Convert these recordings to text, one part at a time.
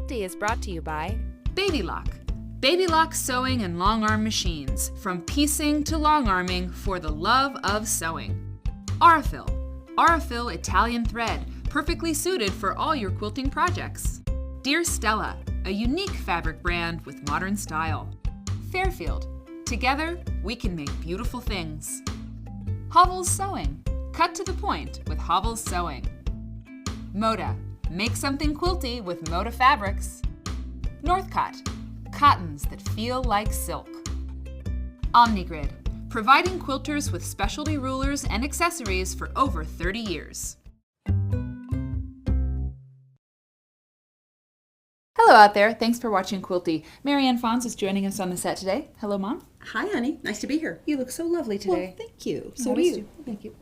Quilty is brought to you by Baby Lock. Baby Lock sewing and long arm machines. From piecing to long arming for the love of sewing. Aurifil. Aurifil Italian thread. Perfectly suited for all your quilting projects. Dear Stella. A unique fabric brand with modern style. Fairfield. Together, we can make beautiful things. Hovels Sewing. Cut to the point with Hovels Sewing. Moda. Make something quilty with Moda fabrics. Northcott. Cottons that feel like silk. Omnigrid. Providing quilters with specialty rulers and accessories for over 30 years. Hello out there. Thanks for watching Quilty. Marianne Fons is joining us on the set today. Hello, Mom. Hi, honey. Nice to be here. You look so lovely today. Well, thank you. So Noticed do you. Thank you.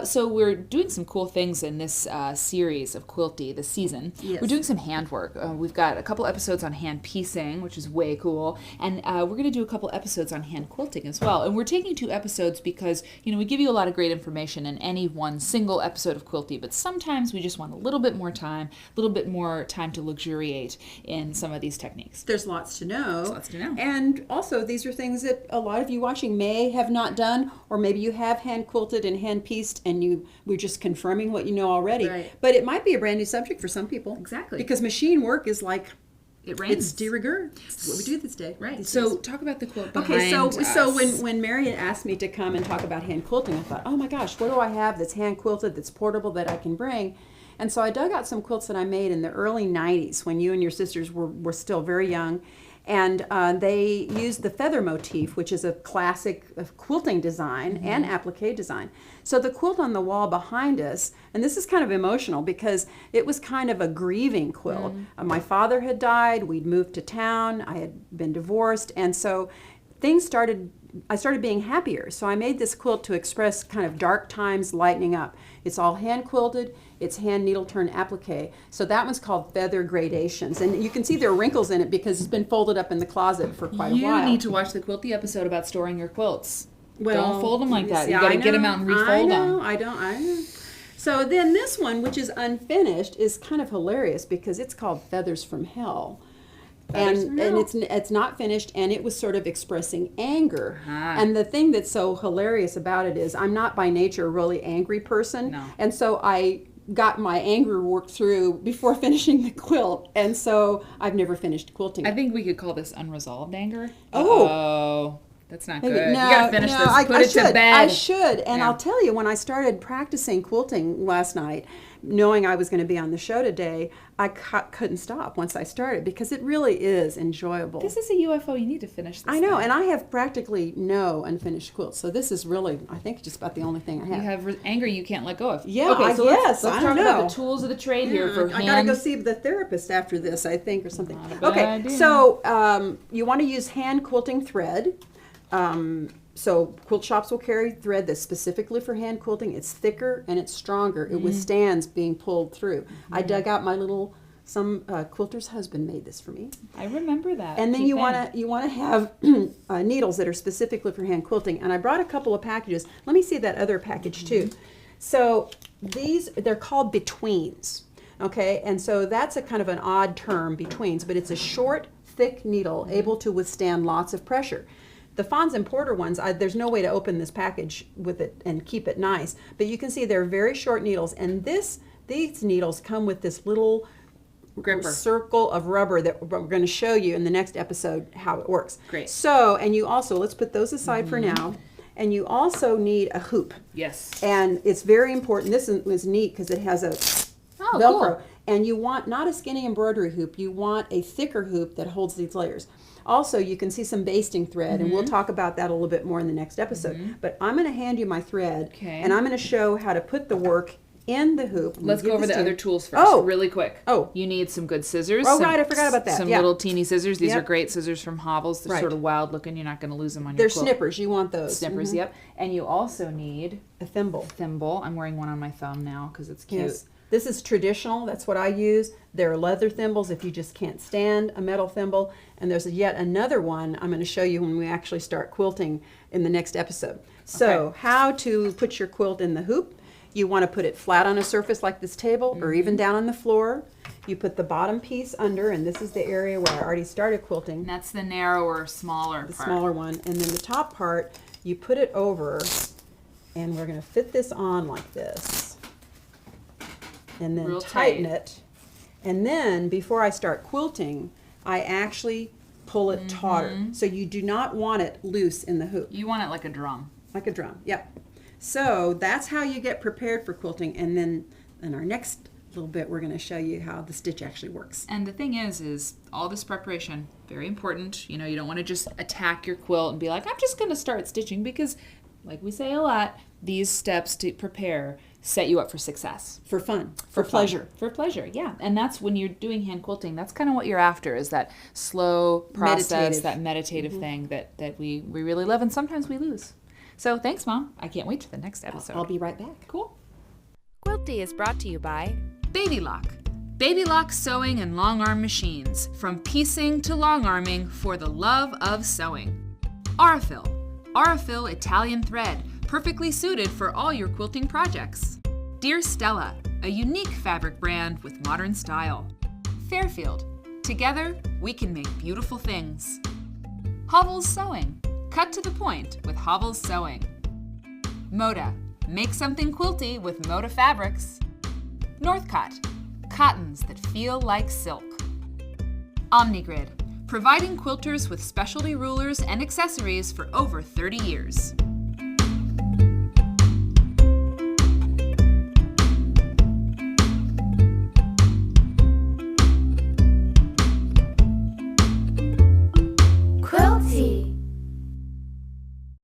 So we're doing some cool things in this series of Quilty, this season. Yes. We're doing some handwork. We've got a couple episodes on hand piecing, which is way cool, and we're going to do a couple episodes on hand quilting as well. And we're taking 2 episodes because, we give you a lot of great information in any one single episode of Quilty, but sometimes we just want a little bit more time to luxuriate in some of these techniques. There's lots to know. There's lots to know. And also, these are things that a lot of you watching may have not done, or maybe you have hand quilted and hand pieced and we're just confirming what you know already. Right. But it might be a brand new subject for some people. Exactly. Because machine work is like, It rains. it's de rigueur. It's what we do this day. Right. These So days. talk about the quilt behind Okay, so us. when Marianne asked me to come and talk about hand quilting, I thought, oh my gosh, what do I have that's hand quilted, that's portable, that I can bring? And so I dug out some quilts that I made in the early 90s when you and your sisters were still very young. And they used the feather motif, which is a classic of quilting design and applique design. So the quilt on the wall behind us, and this is kind of emotional because it was kind of a grieving quilt. My father had died, we'd moved to town, I had been divorced, and so I started being happier. So I made this quilt to express kind of dark times lightening up. It's all hand quilted, it's hand needle turn applique. So that one's called Feather Gradations. And you can see there are wrinkles in it because it's been folded up in the closet for quite a while. You need to watch the Quilty episode about storing your quilts. Well, don't fold them like that. You yeah, got to get them out and refold them. I know. So then this one, which is unfinished, is kind of hilarious because it's called Feathers from Hell. And it's not finished, and it was sort of expressing anger. And the thing that's so hilarious about it is I'm not by nature a really angry person. No. And so I got my anger worked through before finishing the quilt. And so I've never finished quilting. I think we could call this unresolved anger. Oh. That's not Maybe, good. You got to finish this. Put it to bed. I should. And Yeah. I'll tell you, when I started practicing quilting last night, knowing I was going to be on the show today, I couldn't stop once I started because it really is enjoyable. This is a UFO. You need to finish this. I know, thing. and I have practically no unfinished quilts. So this is really, I think, just about the only thing I have. You have anger you can't let go of. Yeah, okay, so let's I talk don't about know. the tools of the trade here for I hand. gotta go see the therapist after this, I think, or something. Not a bad Okay, idea. so you want to use hand quilting thread. So quilt shops will carry thread that's specifically for hand quilting. It's thicker and it's stronger. It withstands being pulled through. I dug out my little, some quilter's husband made this for me. I remember that. And then Keep you in. want to have needles that are specifically for hand quilting. And I brought a couple of packages. Let me see that other package too. So they're called betweens. Okay, and so that's a kind of an odd term, betweens, but it's a short, thick needle able to withstand lots of pressure. The Fons and Porter ones, there's no way to open this package with it and keep it nice, but you can see they're very short needles, and these needles come with this little Gripper. circle of rubber that we're going to show you in the next episode how it works. Great. So, and you also, let's put those aside for now, and you also need a hoop. Yes. And it's very important. This is neat because it has a Oh, Velcro. cool. And you want not a skinny embroidery hoop, you want a thicker hoop that holds these layers. Also, you can see some basting thread, and we'll talk about that a little bit more in the next episode. But I'm going to hand you my thread, Okay. and I'm going to show how to put the work in the hoop. Let's go over the other tools first, really quick. Oh. You need some good scissors. Oh, right, I forgot about that. Some Yeah. little teeny scissors. These are Yep. great scissors from Hovels. They're Right. sort of wild looking. You're not going to lose them on They're your quilt. snippers. You want those. Snippers, yep. And you also need A thimble. thimble. I'm wearing one on my thumb now because it's cute. Yes. This is traditional. That's what I use. There are leather thimbles if you just can't stand a metal thimble. And there's yet another one I'm going to show you when we actually start quilting in the next episode. So how to put your quilt in the hoop. You want to put it flat on a surface like this table or even down on the floor. You put the bottom piece under, and this is the area where I already started quilting. And that's the narrower, smaller The part. smaller one. And then the top part, you put it over, and we're going to fit this on like this. And then Real tighten tight. it. And then before I start quilting, I actually pull it tauter. So you do not want it loose in the hoop. You want it like a drum. Like a drum, yep. So that's how you get prepared for quilting. And then in our next little bit, we're going to show you how the stitch actually works. And the thing is all this preparation, very important. You know, you don't want to just attack your quilt and be like, I'm just going to start stitching, because like we say a lot, these steps to prepare set you up for success. For fun. For pleasure. For pleasure, yeah. And that's when you're doing hand quilting, that's kind of what you're after, is that slow process, Meditative. that meditative thing that we really love and sometimes we lose. So thanks, Mom. I can't wait to the next episode. I'll be right back. Cool. Quilty is brought to you by Baby Lock. Baby Lock sewing and long arm machines. From piecing to long arming for the love of sewing. Aurifil. Aurifil Italian thread. Perfectly suited for all your quilting projects. Dear Stella. A unique fabric brand with modern style. Fairfield. Together, we can make beautiful things. Hovels Sewing. Cut to the point with Hovels Sewing. Moda. Make something quilty with Moda fabrics. Northcott. Cottons that feel like silk. Omnigrid. Providing quilters with specialty rulers and accessories for over 30 years.